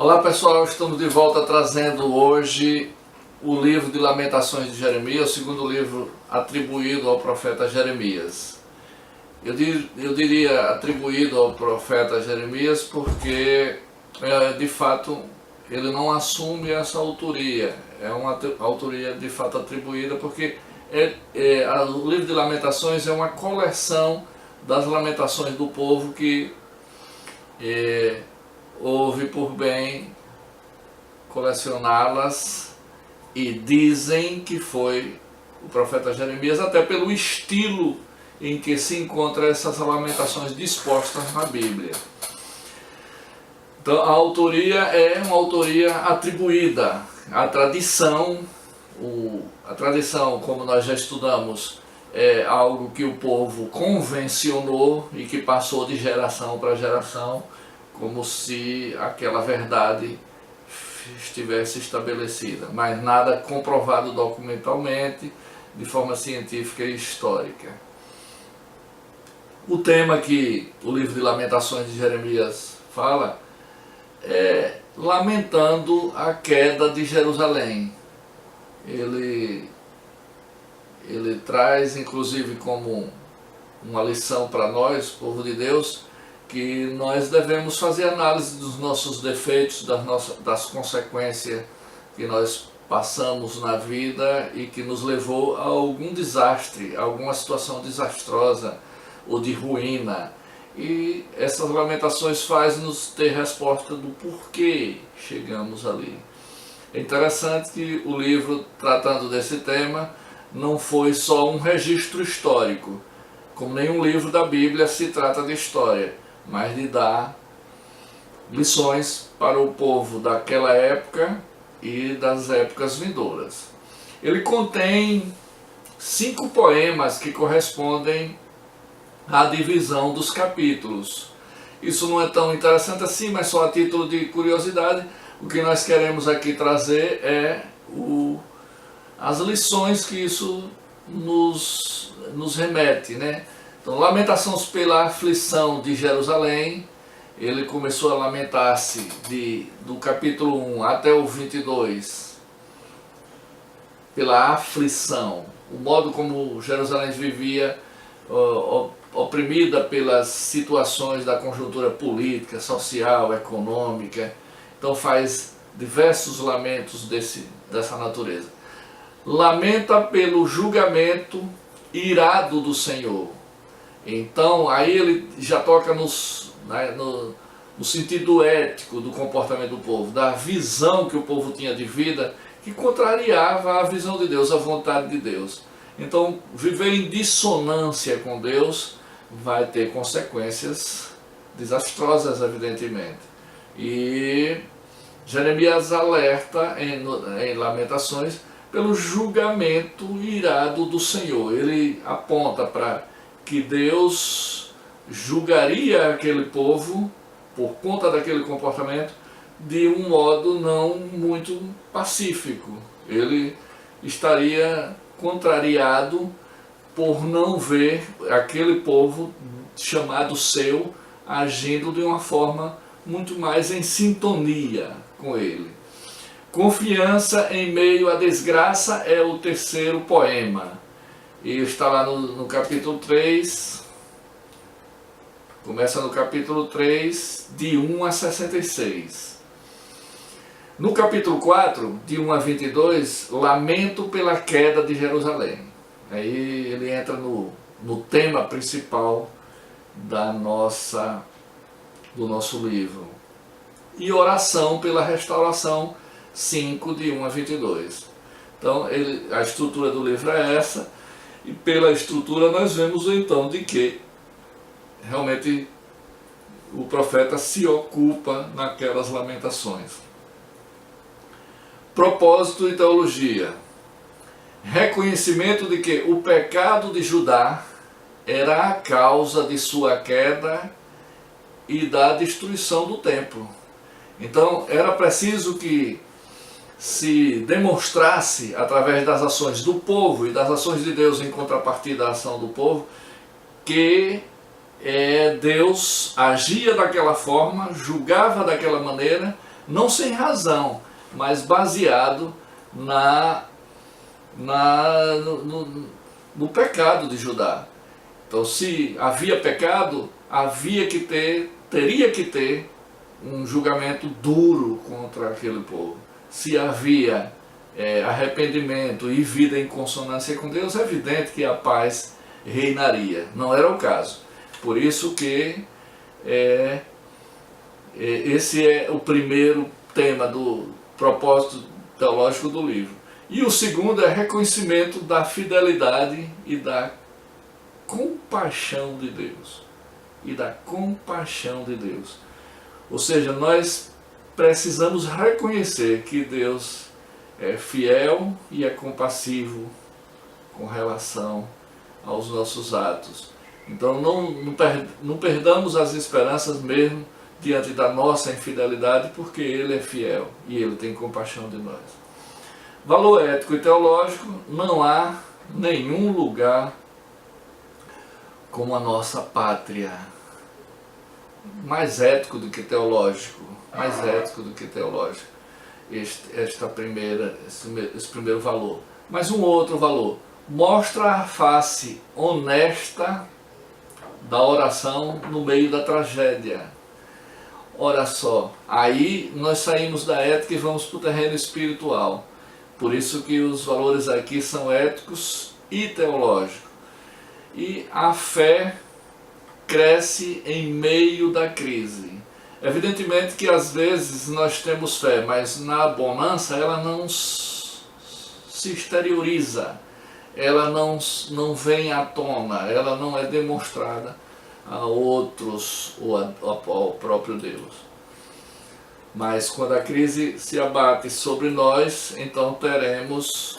Olá pessoal, estamos de volta trazendo hoje o livro de Lamentações de Jeremias, o segundo livro atribuído ao profeta Jeremias. Eu diria atribuído ao profeta Jeremias porque, de fato, ele não assume essa autoria. É uma autoria de fato atribuída porque o livro de Lamentações é uma coleção das lamentações do povo que houve por bem colecioná-las, e dizem que foi o profeta Jeremias, até pelo estilo em que se encontram essas lamentações dispostas na Bíblia. Então a autoria é uma autoria atribuída à tradição. A tradição, como nós já estudamos, é algo que o povo convencionou e que passou de geração para geração, como se aquela verdade estivesse estabelecida, mas nada comprovado documentalmente, de forma científica e histórica. O tema que o livro de Lamentações de Jeremias fala é lamentando a queda de Jerusalém. Ele traz, inclusive, como uma lição para nós, povo de Deus, que nós devemos fazer análise dos nossos defeitos, das consequências que nós passamos na vida e que nos levou a algum desastre, a alguma situação desastrosa ou de ruína. E essas lamentações fazem-nos ter resposta do porquê chegamos ali. É interessante que o livro, tratando desse tema, não foi só um registro histórico. Como nenhum livro da Bíblia se trata de história, mas de dar lições para o povo daquela época e das épocas vindouras. Ele contém 5 poemas que correspondem à divisão dos capítulos. Isso não é tão interessante assim, mas só a título de curiosidade, o que nós queremos aqui trazer é as lições que isso nos remete, né? Então, lamentações pela aflição de Jerusalém. Ele começou a lamentar-se do capítulo 1 até o 22, pela aflição, o modo como Jerusalém vivia, oprimida pelas situações da conjuntura política, social, econômica. Então faz diversos lamentos dessa natureza. Lamenta pelo julgamento irado do Senhor. Então aí ele já toca no sentido ético do comportamento do povo, da visão que o povo tinha de vida, que contrariava a visão de Deus, a vontade de Deus. Então viver em dissonância com Deus vai ter consequências desastrosas, evidentemente. E Jeremias alerta em Lamentações pelo julgamento irado do Senhor. Ele aponta para que Deus julgaria aquele povo por conta daquele comportamento de um modo não muito pacífico. Ele estaria contrariado por não ver aquele povo chamado seu agindo de uma forma muito mais em sintonia com ele. Confiança em meio à desgraça é o terceiro poema. E está lá no capítulo 3, começa no capítulo 3, de 1 a 66. No capítulo 4, de 1 a 22, lamento pela queda de Jerusalém. Aí ele entra no tema principal do nosso livro. E oração pela restauração, 5, de 1 a 22. Então a estrutura do livro é essa. E pela estrutura nós vemos então de que realmente o profeta se ocupa naquelas lamentações. Propósito e teologia. Reconhecimento de que o pecado de Judá era a causa de sua queda e da destruição do templo. Então era preciso que se demonstrasse através das ações do povo e das ações de Deus em contrapartida à ação do povo, que Deus agia daquela forma, julgava daquela maneira, não sem razão, mas baseado no pecado de Judá. Então, se havia pecado, teria que ter um julgamento duro contra aquele povo. Se havia arrependimento e vida em consonância com Deus, é evidente que a paz reinaria. Não era o caso. Por isso que esse é o primeiro tema do propósito teológico do livro. E o segundo é reconhecimento da fidelidade e da compaixão de Deus. E da compaixão de Deus. Ou seja, nós precisamos reconhecer que Deus é fiel e é compassivo com relação aos nossos atos. Então não perdamos as esperanças mesmo diante da nossa infidelidade, porque Ele é fiel e Ele tem compaixão de nós. Valor ético e teológico, não há nenhum lugar como a nossa pátria. Mais ético do que teológico, mais ético do que teológico, esse primeiro valor. Mas um outro valor, mostra a face honesta da oração no meio da tragédia. Ora só, aí nós saímos da ética e vamos para o terreno espiritual. Por isso que os valores aqui são éticos e teológicos. E a fé cresce em meio da crise. Evidentemente que às vezes nós temos fé, mas na bonança ela não se exterioriza, ela não vem à tona, ela não é demonstrada a outros ou ao próprio Deus. Mas quando a crise se abate sobre nós, então teremos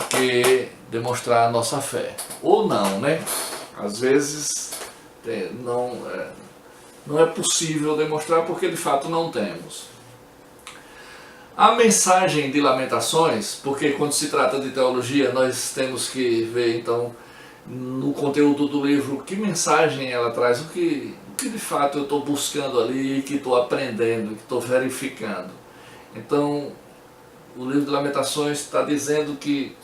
que demonstrar a nossa fé. Ou não, né? Às vezes não é possível demonstrar porque de fato não temos. A mensagem de Lamentações, porque quando se trata de teologia nós temos que ver então no conteúdo do livro que mensagem ela traz, o que de fato eu estou buscando ali, que estou aprendendo, que estou verificando. Então o livro de Lamentações está dizendo que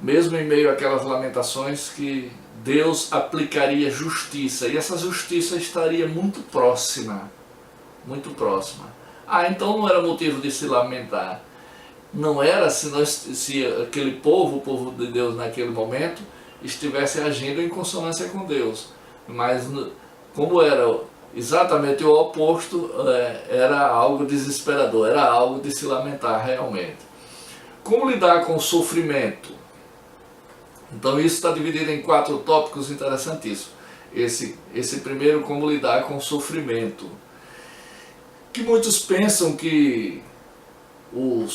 mesmo em meio àquelas lamentações, que Deus aplicaria justiça, e essa justiça estaria muito próxima, muito próxima. Então não era motivo de se lamentar. Não era se aquele povo, o povo de Deus naquele momento, estivesse agindo em consonância com Deus. Mas como era exatamente o oposto, era algo desesperador, era algo de se lamentar realmente. Como lidar com o sofrimento? Então isso está dividido em 4 tópicos interessantíssimos. Esse primeiro, como lidar com o sofrimento. Que muitos pensam que o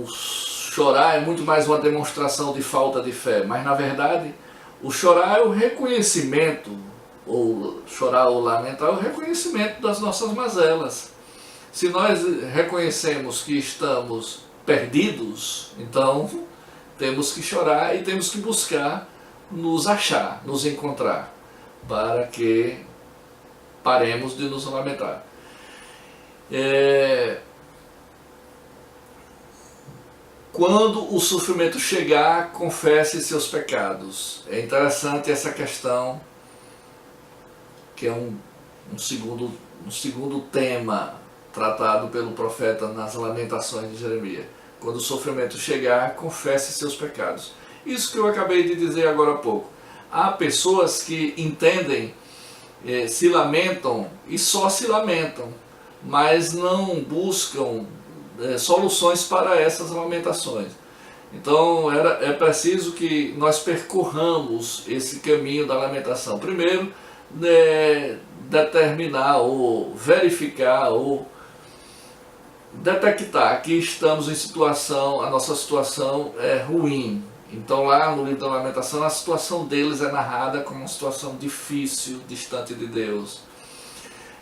chorar é muito mais uma demonstração de falta de fé, mas na verdade o chorar é o reconhecimento, ou chorar ou lamentar é o reconhecimento das nossas mazelas. Se nós reconhecemos que estamos perdidos, então temos que chorar e temos que buscar nos achar, nos encontrar, para que paremos de nos lamentar. Quando o sofrimento chegar, confesse seus pecados. É interessante essa questão, que é um segundo tema tratado pelo profeta nas Lamentações de Jeremias. Quando o sofrimento chegar, confesse seus pecados. Isso que eu acabei de dizer agora há pouco. Há pessoas que entendem, se lamentam e só se lamentam, mas não buscam soluções para essas lamentações. Então é preciso que nós percorramos esse caminho da lamentação. Primeiro, determinar ou verificar ou detectar que estamos em situação, a nossa situação é ruim. Então lá no livro da Lamentação a situação deles é narrada como uma situação difícil, distante de Deus.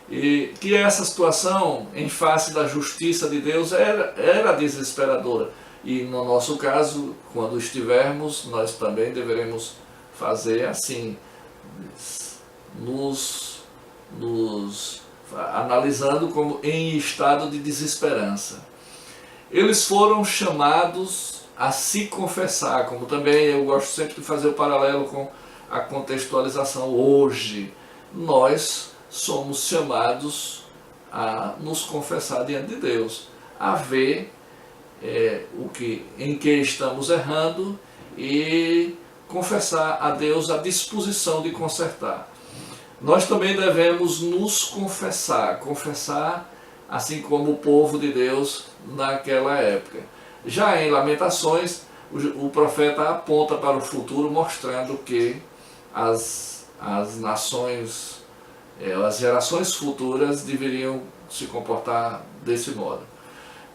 E que essa situação, em face da justiça de Deus, era desesperadora. E no nosso caso, quando estivermos, nós também deveremos fazer assim, nos analisando como em estado de desesperança. Eles foram chamados a se confessar, como também eu gosto sempre de fazer o paralelo com a contextualização. Hoje nós somos chamados a nos confessar diante de Deus, a ver em que estamos errando e confessar a Deus a disposição de consertar. Nós também devemos nos confessar assim como o povo de Deus naquela época. Já em Lamentações, o profeta aponta para o futuro, mostrando que as nações, as gerações futuras deveriam se comportar desse modo.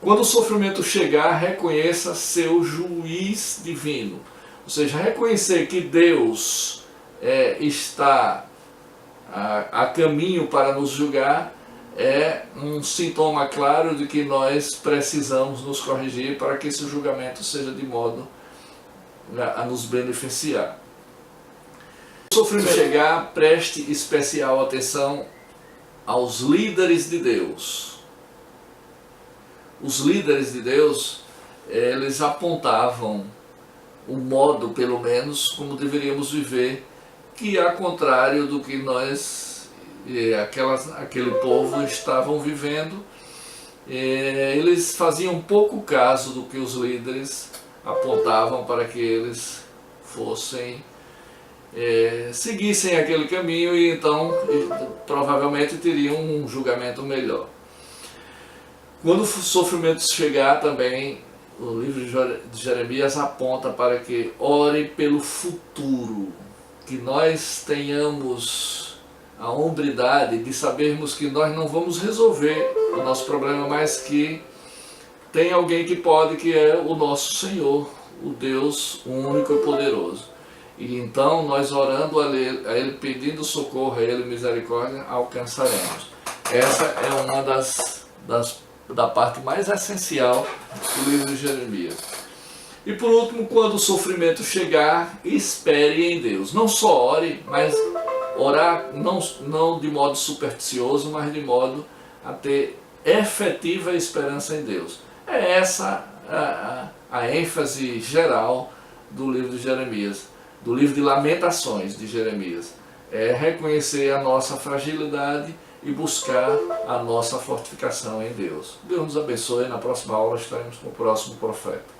Quando o sofrimento chegar, reconheça seu juiz divino. Ou seja, reconhecer que Deus está a caminho para nos julgar é um sintoma claro de que nós precisamos nos corrigir para que esse julgamento seja de modo a nos beneficiar. Quando o sofrimento chegar, preste especial atenção aos líderes de Deus. Os líderes de Deus, eles apontavam o modo, pelo menos, como deveríamos viver, que ao contrário do que aquele povo estavam vivendo. Eles faziam pouco caso do que os líderes apontavam para que eles seguissem aquele caminho e então provavelmente teriam um julgamento melhor. Quando o sofrimento chegar também, o livro de Jeremias aponta para que ore pelo futuro, que nós tenhamos a hombridade de sabermos que nós não vamos resolver o nosso problema, mas que tem alguém que pode, que é o nosso Senhor, o Deus único e poderoso. E então nós orando a Ele, pedindo socorro a Ele, misericórdia, alcançaremos. Essa é uma da parte mais essencial do livro de Jeremias. E por último, quando o sofrimento chegar, espere em Deus. Não só ore, mas orar não de modo supersticioso, mas de modo a ter efetiva esperança em Deus. É essa a ênfase geral do livro de Jeremias, do livro de Lamentações de Jeremias. É reconhecer a nossa fragilidade e buscar a nossa fortificação em Deus. Deus nos abençoe. Na próxima aula estaremos com o próximo profeta.